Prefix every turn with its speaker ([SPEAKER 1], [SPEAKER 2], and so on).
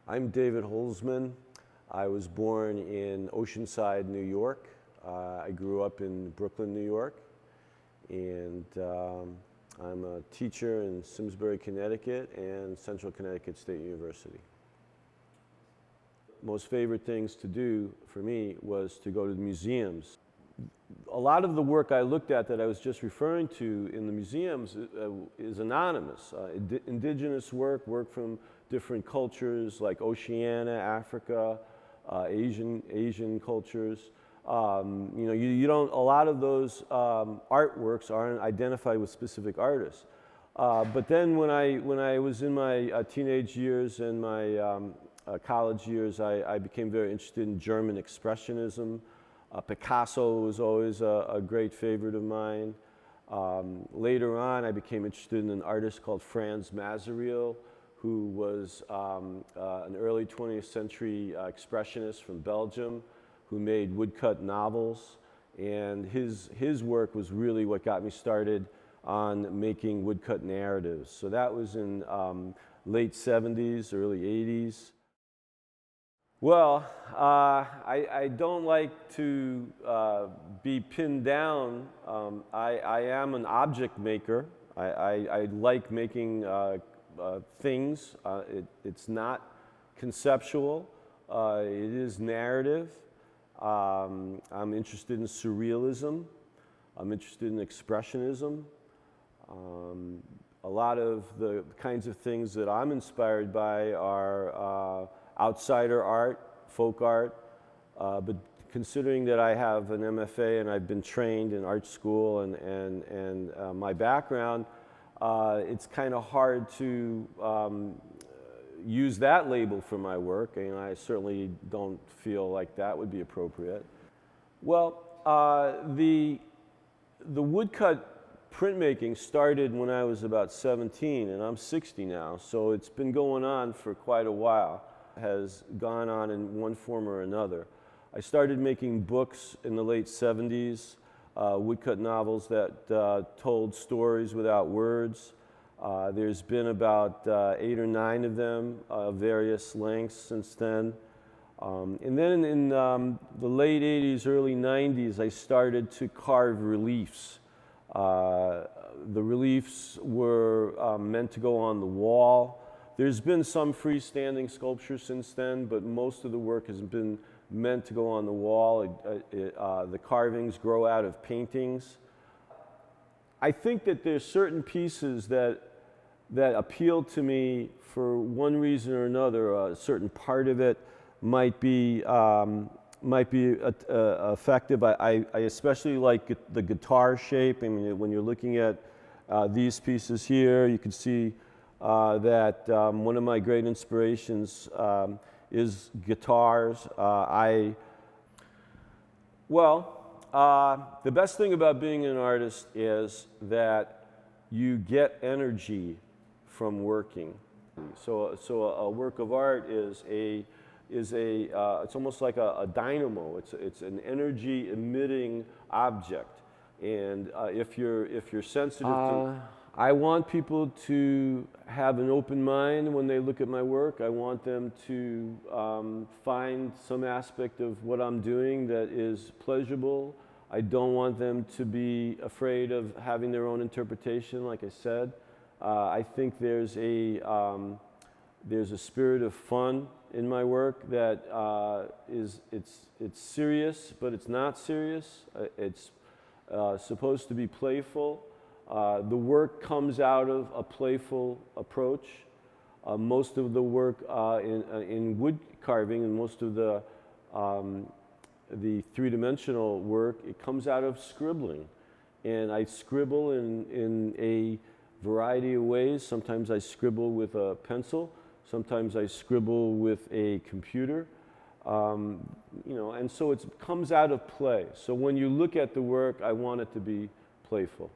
[SPEAKER 1] I'm David Holzman. I was born in Oceanside, New York. I grew up in Brooklyn, New York, and I'm a teacher in Simsbury, Connecticut and Central Connecticut State University. Most favorite things to do for me was to go to the museums. A lot of the work I looked at that I was just referring to in the museums is anonymous. Indigenous work from different cultures like Oceania, Africa, Asian cultures. You don't, a lot of those artworks aren't identified with specific artists. But then when I was in my teenage years and my college years, I became very interested in German Expressionism. Picasso was always a great favorite of mine. Later on, I became interested in an artist called Frans Mazariel, who was an early 20th century expressionist from Belgium, who made woodcut novels. And his work was really what got me started on making woodcut narratives. So that was in late 70s, early 80s. Well, I don't like to be pinned down. I am an object maker. I like making things. It's not conceptual. It is narrative. I'm interested in surrealism. I'm interested in expressionism. A lot of the kinds of things that I'm inspired by are outsider art, folk art, but considering that I have an MFA and I've been trained in art school and my background, it's kind of hard to use that label for my work, and I certainly don't feel like that would be appropriate. Well, the woodcut printmaking started when I was about 17, and I'm 60 now, so it's been going on for quite a while. Has gone on in one form or another. I started making books in the late 70s, woodcut novels that told stories without words. There's been about 8 or 9 of them, various lengths since then. And then in the late 80s, early 90s, I started to carve reliefs. The reliefs were meant to go on the wall. There's been some freestanding sculpture since then, but most of the work has been meant to go on the wall. The carvings grow out of paintings. I think that there's certain pieces that appeal to me for one reason or another. A certain part of it might be effective. I especially like the guitar shape. I mean, when you're looking at these pieces here, you can see that one of my great inspirations is guitars. The best thing about being an artist is that you get energy from working. So a work of art is it's almost like a dynamo. It's an energy emitting object, and if you're sensitive to. I want people to have an open mind when they look at my work. I want them to find some aspect of what I'm doing that is pleasurable. I don't want them to be afraid of having their own interpretation, like I said. I think there's a spirit of fun in my work that it's serious, but it's not serious. It's supposed to be playful. The work comes out of a playful approach. Most of the work in wood carving and most of the three-dimensional work, it comes out of scribbling. And I scribble in a variety of ways. Sometimes I scribble with a pencil. Sometimes I scribble with a computer. And so it comes out of play. So when you look at the work, I want it to be playful.